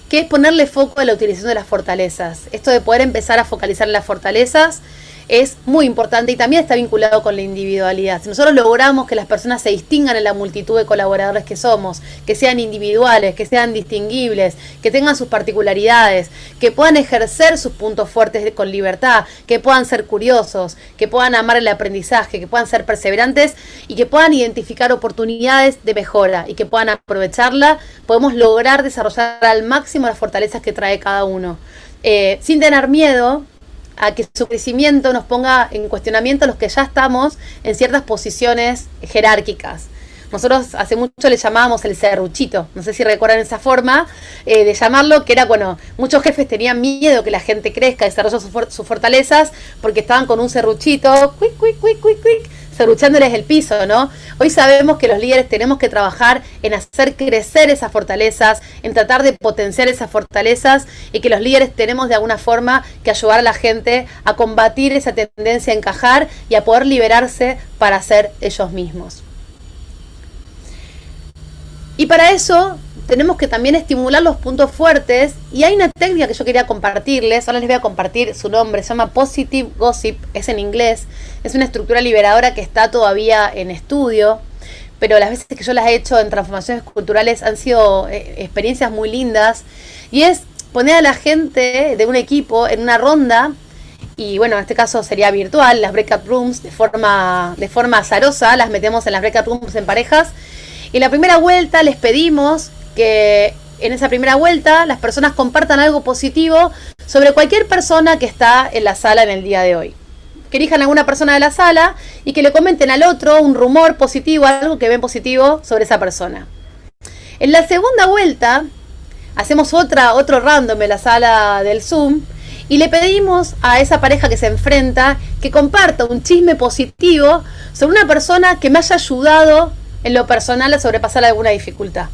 que es ponerle foco a la utilización de las fortalezas. Esto de poder empezar a focalizar en las fortalezas es muy importante y también está vinculado con la individualidad. Si nosotros logramos que las personas se distingan en la multitud de colaboradores que somos, que sean individuales, que sean distinguibles, que tengan sus particularidades, que puedan ejercer sus puntos fuertes con libertad, que puedan ser curiosos, que puedan amar el aprendizaje, que puedan ser perseverantes y que puedan identificar oportunidades de mejora y que puedan aprovecharla, podemos lograr desarrollar al máximo las fortalezas que trae cada uno, sin tener miedo a que su crecimiento nos ponga en cuestionamiento a los que ya estamos en ciertas posiciones jerárquicas. Nosotros hace mucho le llamábamos el serruchito, no sé si recuerdan esa forma de llamarlo, que era, bueno, muchos jefes tenían miedo que la gente crezca, desarrolle sus fortalezas, porque estaban con un serruchito, serruchándoles el piso, ¿no? Hoy sabemos que los líderes tenemos que trabajar en hacer crecer esas fortalezas, en tratar de potenciar esas fortalezas, y que los líderes tenemos de alguna forma que ayudar a la gente a combatir esa tendencia a encajar y a poder liberarse para ser ellos mismos. Y para eso tenemos que también estimular los puntos fuertes, y hay una técnica que yo quería compartirles, ahora les voy a compartir su nombre, se llama Positive Gossip, es en inglés, es una estructura liberadora que está todavía en estudio, pero las veces que yo las he hecho en transformaciones culturales han sido experiencias muy lindas, y es poner a la gente de un equipo en una ronda, y bueno, en este caso sería virtual, las breakout rooms, de forma azarosa, las metemos en las breakout rooms en parejas, y la primera vuelta les pedimos que en esa primera vuelta las personas compartan algo positivo sobre cualquier persona que está en la sala en el día de hoy. Que elijan a alguna persona de la sala y que le comenten al otro un rumor positivo, algo que ven positivo sobre esa persona. En la segunda vuelta hacemos otro random en la sala del Zoom y le pedimos a esa pareja que se enfrenta que comparta un chisme positivo sobre una persona que me haya ayudado en lo personal a sobrepasar alguna dificultad.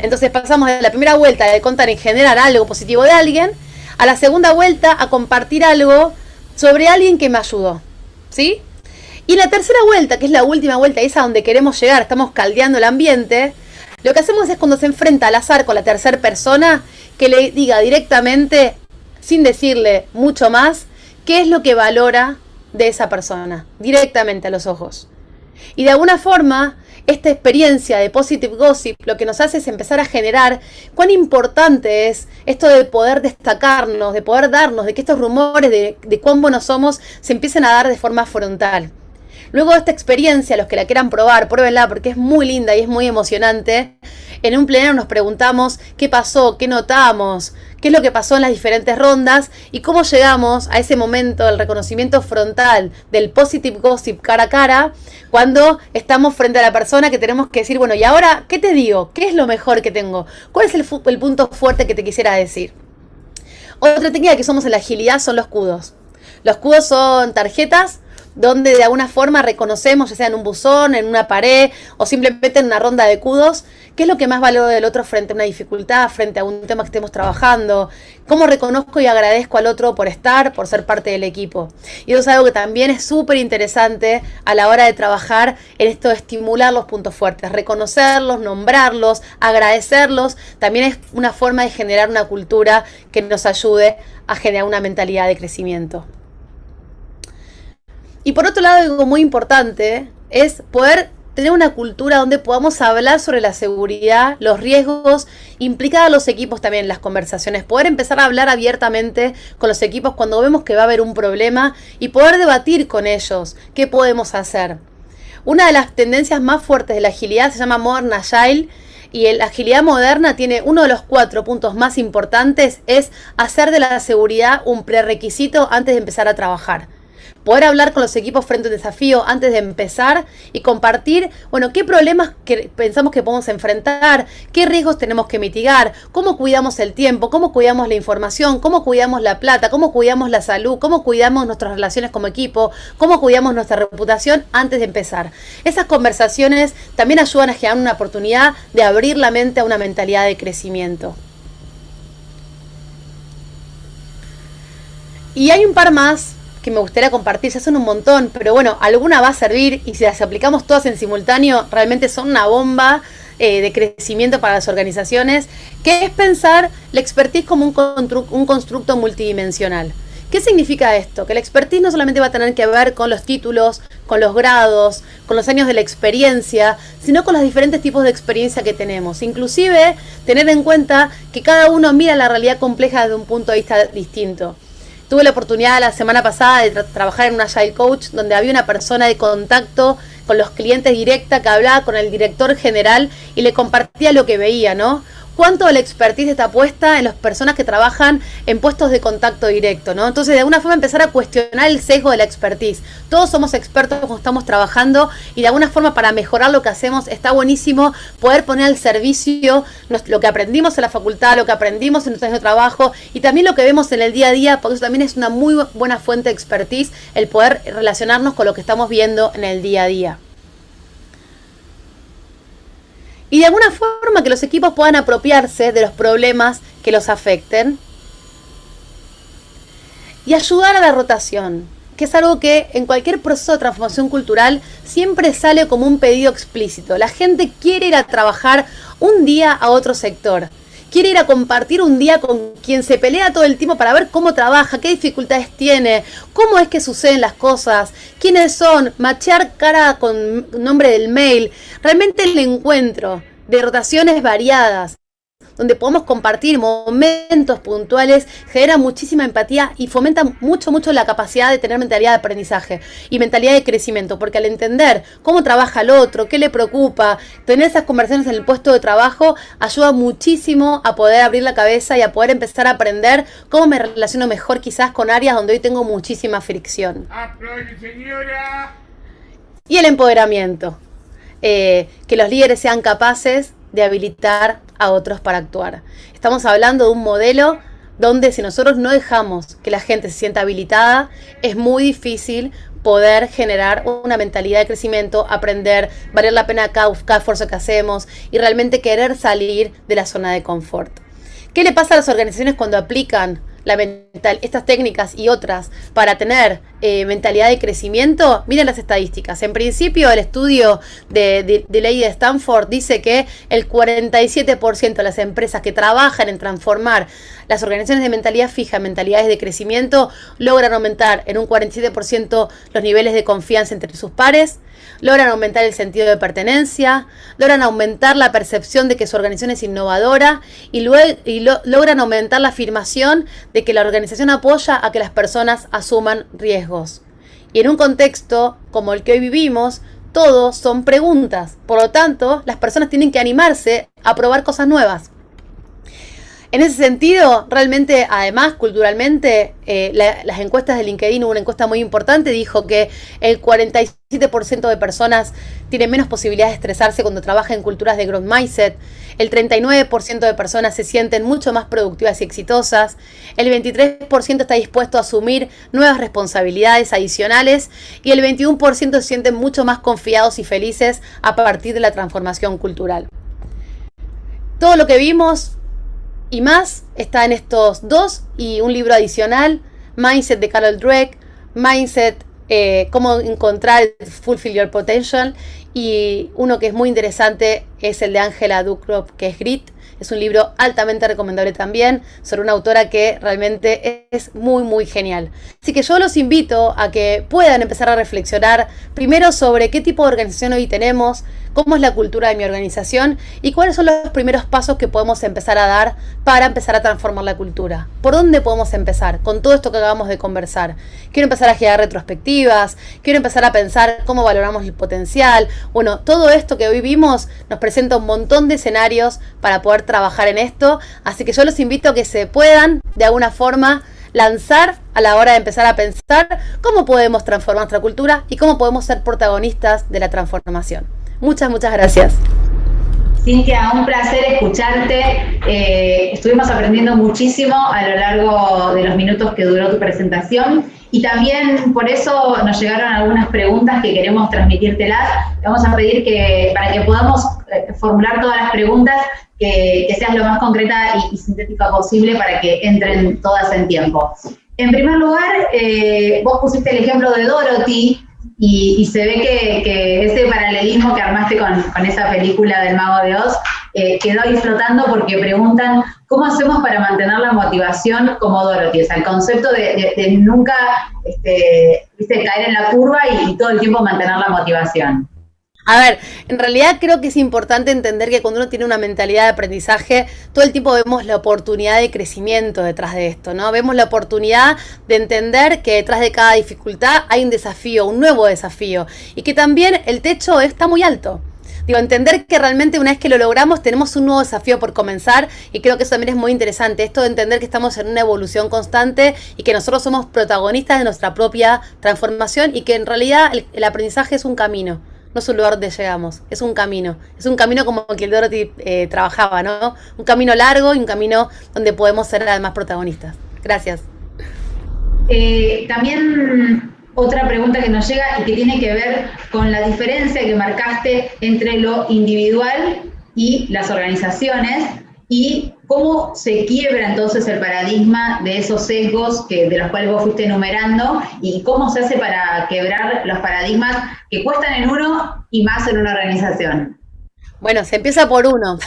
Entonces pasamos de la primera vuelta de contar en general algo positivo de alguien, a la segunda vuelta a compartir algo sobre alguien que me ayudó, ¿sí? Y la tercera vuelta, que es la última vuelta, esa donde queremos llegar, estamos caldeando el ambiente, lo que hacemos es cuando se enfrenta al azar con la tercera persona, que le diga directamente, sin decirle mucho más, qué es lo que valora de esa persona, directamente a los ojos. Y de alguna forma, esta experiencia de Positive Gossip lo que nos hace es empezar a generar cuán importante es esto de poder destacarnos, de poder darnos, de que estos rumores de cuán buenos somos se empiecen a dar de forma frontal. Luego de esta experiencia, los que la quieran probar, pruébenla porque es muy linda y es muy emocionante. En un plenario nos preguntamos qué pasó, qué notamos, qué es lo que pasó en las diferentes rondas y cómo llegamos a ese momento del reconocimiento frontal, del Positive Gossip cara a cara, cuando estamos frente a la persona que tenemos que decir, bueno, y ahora, ¿qué te digo? ¿Qué es lo mejor que tengo? ¿Cuál es el punto fuerte que te quisiera decir? Otra técnica que usamos en la agilidad son los cudos. Los cudos son tarjetas donde de alguna forma reconocemos, ya sea en un buzón, en una pared o simplemente en una ronda de cudos, qué es lo que más valoro del otro frente a una dificultad, frente a un tema que estemos trabajando, cómo reconozco y agradezco al otro por estar, por ser parte del equipo. Y eso es algo que también es súper interesante a la hora de trabajar en esto de estimular los puntos fuertes, reconocerlos, nombrarlos, agradecerlos, también es una forma de generar una cultura que nos ayude a generar una mentalidad de crecimiento. Y por otro lado, algo muy importante es poder tener una cultura donde podamos hablar sobre la seguridad, los riesgos, implicar a los equipos también en las conversaciones, poder empezar a hablar abiertamente con los equipos cuando vemos que va a haber un problema y poder debatir con ellos qué podemos hacer. Una de las tendencias más fuertes de la agilidad se llama Modern Agile, y la agilidad moderna tiene uno de los 4 puntos más importantes, es hacer de la seguridad un prerequisito antes de empezar a trabajar. Poder hablar con los equipos frente a un desafío antes de empezar y compartir, bueno, qué problemas que pensamos que podemos enfrentar, qué riesgos tenemos que mitigar, cómo cuidamos el tiempo, cómo cuidamos la información, cómo cuidamos la plata, cómo cuidamos la salud, cómo cuidamos nuestras relaciones como equipo, cómo cuidamos nuestra reputación antes de empezar. Esas conversaciones también ayudan a generar una oportunidad de abrir la mente a una mentalidad de crecimiento. Y hay un par más que me gustaría compartir, ya son un montón, pero bueno, alguna va a servir y si las aplicamos todas en simultáneo, realmente son una bomba de crecimiento para las organizaciones, que es pensar la expertise como un constructo multidimensional. ¿Qué significa esto? Que la expertise no solamente va a tener que ver con los títulos, con los grados, con los años de la experiencia, sino con los diferentes tipos de experiencia que tenemos. Inclusive, tener en cuenta que cada uno mira la realidad compleja desde un punto de vista distinto. Tuve la oportunidad la semana pasada de trabajar en un Agile Coach donde había una persona de contacto con los clientes directa que hablaba con el director general y le compartía lo que veía, ¿no? Cuánto de la expertise está puesta en las personas que trabajan en puestos de contacto directo, ¿no? Entonces, de alguna forma empezar a cuestionar el sesgo de la expertise. Todos somos expertos cuando estamos trabajando y de alguna forma para mejorar lo que hacemos está buenísimo poder poner al servicio lo que aprendimos en la facultad, lo que aprendimos en nuestro año de trabajo y también lo que vemos en el día a día, porque eso también es una muy buena fuente de expertise, el poder relacionarnos con lo que estamos viendo en el día a día. Y de alguna forma que los equipos puedan apropiarse de los problemas que los afecten y ayudar a la rotación, que es algo que en cualquier proceso de transformación cultural siempre sale como un pedido explícito. La gente quiere ir a trabajar un día a otro sector, quiere ir a compartir un día con quien se pelea todo el tiempo para ver cómo trabaja, qué dificultades tiene, cómo es que suceden las cosas, quiénes son, machear cara con nombre del mail. Realmente el encuentro de rotaciones variadas, donde podemos compartir momentos puntuales, genera muchísima empatía y fomenta mucho la capacidad de tener mentalidad de aprendizaje y mentalidad de crecimiento, porque al entender cómo trabaja el otro, qué le preocupa, tener esas conversaciones en el puesto de trabajo ayuda muchísimo a poder abrir la cabeza y a poder empezar a aprender cómo me relaciono mejor quizás con áreas donde hoy tengo muchísima fricción. ¡Aplausos, señora! Y el empoderamiento, que los líderes sean capaces de habilitar a otros para actuar. Estamos hablando de un modelo donde si nosotros no dejamos que la gente se sienta habilitada, es muy difícil poder generar una mentalidad de crecimiento, aprender, valer la pena cada esfuerzo que hacemos y realmente querer salir de la zona de confort. ¿Qué le pasa a las organizaciones cuando aplican estas técnicas y otras para tener mentalidad de crecimiento? Miren las estadísticas. En principio, el estudio de ley de Stanford dice que el 47% de las empresas que trabajan en transformar las organizaciones de mentalidad fija en mentalidades de crecimiento logran aumentar en un 47% los niveles de confianza entre sus pares, logran aumentar el sentido de pertenencia, logran aumentar la percepción de que su organización es innovadora y logran aumentar la afirmación de que la organización apoya a que las personas asuman riesgos. Y en un contexto como el que hoy vivimos, todos son preguntas. Por lo tanto, las personas tienen que animarse a probar cosas nuevas. En ese sentido, realmente, además, culturalmente, las encuestas de LinkedIn, hubo una encuesta muy importante, dijo que el 47% de personas tienen menos posibilidades de estresarse cuando trabajan en culturas de growth mindset, el 39% de personas se sienten mucho más productivas y exitosas, el 23% está dispuesto a asumir nuevas responsabilidades adicionales y el 21% se sienten mucho más confiados y felices a partir de la transformación cultural. Todo lo que vimos y más está en estos dos y un libro adicional, Mindset de Carol Dweck, Mindset, cómo encontrar Fulfill Your Potential, y uno que es muy interesante es el de Angela Ducrop, que es Grit, Es un libro altamente recomendable también, sobre una autora que realmente es muy, muy genial. Así que yo los invito a que puedan empezar a reflexionar primero sobre qué tipo de organización hoy tenemos, cómo es la cultura de mi organización y cuáles son los primeros pasos que podemos empezar a dar para empezar a transformar la cultura. ¿Por dónde podemos empezar con todo esto que acabamos de conversar? Quiero empezar a generar retrospectivas, quiero empezar a pensar cómo valoramos el potencial. Bueno, todo esto que hoy vimos nos presenta un montón de escenarios para poder trabajar en esto, así que yo los invito a que se puedan de alguna forma lanzar a la hora de empezar a pensar cómo podemos transformar nuestra cultura y cómo podemos ser protagonistas de la transformación. Muchas, muchas gracias. Cintia, un placer escucharte. Estuvimos aprendiendo muchísimo a lo largo de los minutos que duró tu presentación y también por eso nos llegaron algunas preguntas que queremos transmitírtelas. Te vamos a pedir que para que podamos formular todas las preguntas, que seas lo más concreta y sintética posible para que entren todas en tiempo. En primer lugar, vos pusiste el ejemplo de Dorothy, y se ve que ese paralelismo que armaste con esa película del Mago de Oz quedó ahí flotando porque preguntan cómo hacemos para mantener la motivación como Dorothy, o sea, el concepto de nunca caer en la curva y todo el tiempo mantener la motivación. A ver, en realidad creo que es importante entender que cuando uno tiene una mentalidad de aprendizaje, todo el tiempo vemos la oportunidad de crecimiento detrás de esto, ¿no? Vemos la oportunidad de entender que detrás de cada dificultad hay un desafío, un nuevo desafío, y que también el techo está muy alto. Digo, entender que realmente una vez que lo logramos tenemos un nuevo desafío por comenzar y creo que eso también es muy interesante, esto de entender que estamos en una evolución constante y que nosotros somos protagonistas de nuestra propia transformación y que en realidad el aprendizaje es un camino. No es un lugar donde llegamos, es un camino como el que el Dorothy trabajaba, ¿no? Un camino largo y un camino donde podemos ser además protagonistas. Gracias. También otra pregunta que nos llega y que tiene que ver con la diferencia que marcaste entre lo individual y las organizaciones y cómo se quiebra entonces el paradigma de esos sesgos de los cuales vos fuiste enumerando y cómo se hace para quebrar los paradigmas que cuestan en uno y más en una organización. Bueno, se empieza por uno,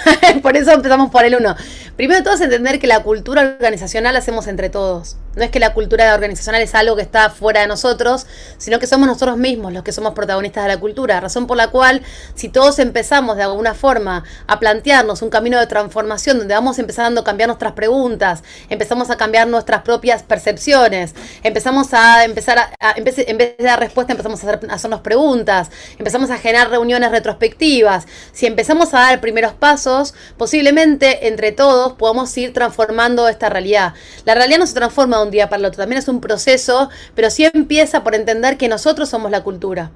por eso empezamos por el uno. Primero de todo es entender que la cultura organizacional la hacemos entre todos. No es que la cultura organizacional es algo que está fuera de nosotros, sino que somos nosotros mismos los que somos protagonistas de la cultura. Razón por la cual, si todos empezamos de alguna forma a plantearnos un camino de transformación donde vamos empezando a cambiar nuestras preguntas, empezamos a cambiar nuestras propias percepciones, empezamos a en vez de dar respuesta, empezamos a hacernos preguntas, empezamos a generar reuniones retrospectivas. Si empezamos a dar primeros pasos, posiblemente entre todos podamos ir transformando esta realidad. La realidad no se transforma de un día para el otro, también es un proceso, pero sí empieza por entender que nosotros somos la cultura.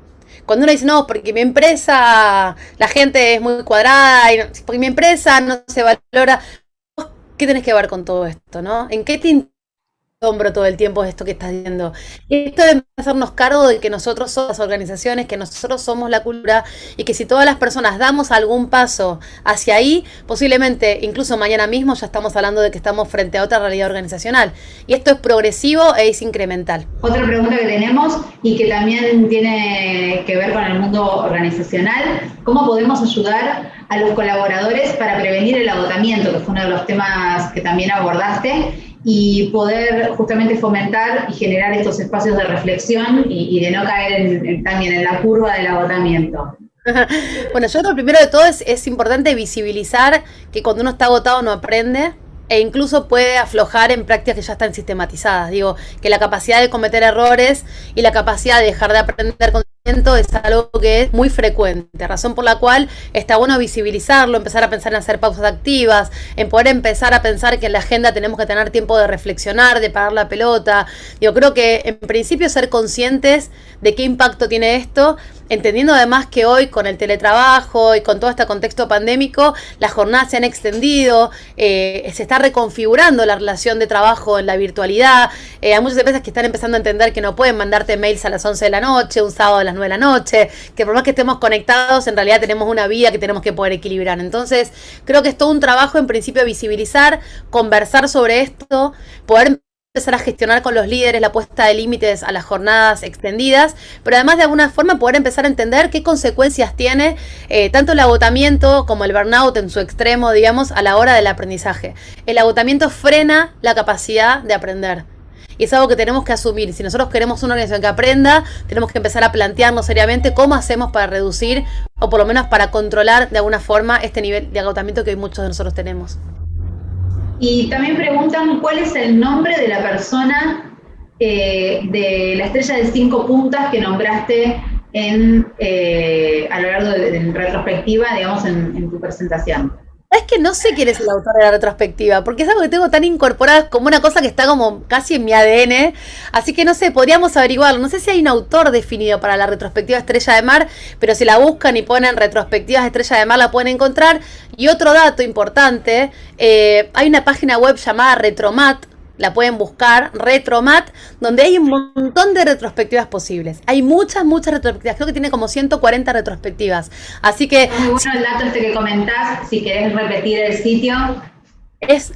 Cuando uno dice, no, porque mi empresa, la gente es muy cuadrada, y porque mi empresa no se valora, ¿qué tenés que ver con todo esto, no? ¿En qué te hombro todo el tiempo esto que estás diciendo? Esto de hacernos cargo de que nosotros somos las organizaciones, que nosotros somos la cultura y que si todas las personas damos algún paso hacia ahí, posiblemente incluso mañana mismo ya estamos hablando de que estamos frente a otra realidad organizacional. Y esto es progresivo e es incremental. Otra pregunta que tenemos y que también tiene que ver con el mundo organizacional, ¿cómo podemos ayudar a los colaboradores para prevenir el agotamiento, que fue uno de los temas que también abordaste, y poder justamente fomentar y generar estos espacios de reflexión y de no caer también en la curva del agotamiento? Bueno, yo creo que primero de todo es importante visibilizar que cuando uno está agotado no aprende e incluso puede aflojar en prácticas que ya están sistematizadas. Digo, que la capacidad de cometer errores y la capacidad de dejar de aprender con es algo que es muy frecuente, razón por la cual está bueno visibilizarlo, empezar a pensar en hacer pausas activas, en poder empezar a pensar que en la agenda tenemos que tener tiempo de reflexionar, de parar la pelota. Yo creo que en principio ser conscientes de qué impacto tiene esto, entendiendo además que hoy con el teletrabajo y con todo este contexto pandémico, las jornadas se han extendido, se está reconfigurando la relación de trabajo en la virtualidad, hay muchas empresas que están empezando a entender que no pueden mandarte mails a las 11 de la noche, un sábado a las 9 de la noche, que por más que estemos conectados, en realidad tenemos una vida que tenemos que poder equilibrar. Entonces, creo que es todo un trabajo en principio de visibilizar, conversar sobre esto, poder empezar a gestionar con los líderes la puesta de límites a las jornadas extendidas, pero además de alguna forma poder empezar a entender qué consecuencias tiene tanto el agotamiento como el burnout en su extremo, digamos, a la hora del aprendizaje. El agotamiento frena la capacidad de aprender. Y es algo que tenemos que asumir. Si nosotros queremos una organización que aprenda, tenemos que empezar a plantearnos seriamente cómo hacemos para reducir o por lo menos para controlar de alguna forma este nivel de agotamiento que hoy muchos de nosotros tenemos. Y también preguntan cuál es el nombre de la persona de la estrella de 5 puntas que nombraste a lo largo de retrospectiva, digamos, en tu presentación. Es que no sé quién es el autor de la retrospectiva, porque es algo que tengo tan incorporado como una cosa que está como casi en mi ADN, así que no sé, podríamos averiguarlo. No sé si hay un autor definido para la retrospectiva Estrella de Mar, pero si la buscan y ponen retrospectivas Estrella de Mar la pueden encontrar. Y otro dato importante, hay una página web llamada Retromat, la pueden buscar, Retromat, donde hay un montón de retrospectivas posibles. Hay muchas retrospectivas, creo que tiene como 140 retrospectivas. Así que... Muy bueno el dato que comentás, si querés repetir el sitio. Es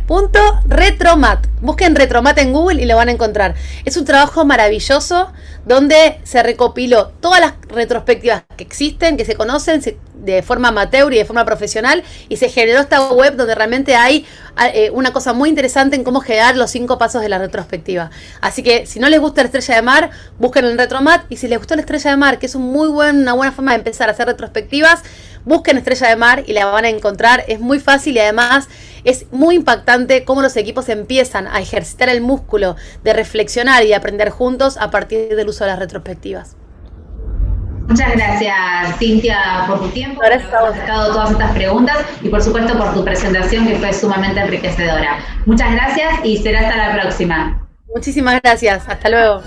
www.retromat. Busquen Retromat en Google y lo van a encontrar. Es un trabajo maravilloso donde se recopiló todas las retrospectivas que existen, que se conocen de forma amateur y de forma profesional, y se generó esta web donde realmente hay una cosa muy interesante en cómo generar los 5 pasos de la retrospectiva. Así que si no les gusta la Estrella de Mar, busquen el Retromat, y si les gustó la Estrella de Mar, que es una buena forma de empezar a hacer retrospectivas, busquen Estrella de Mar y la van a encontrar. Es muy fácil y además es muy impactante cómo los equipos empiezan a ejercitar el músculo de reflexionar y de aprender juntos a partir del uso de las retrospectivas. Muchas gracias, Cintia, por tu tiempo, Gracias por haber contestado todas estas preguntas y por supuesto por tu presentación, que fue sumamente enriquecedora. Muchas gracias y será hasta la próxima. Muchísimas gracias. Hasta luego.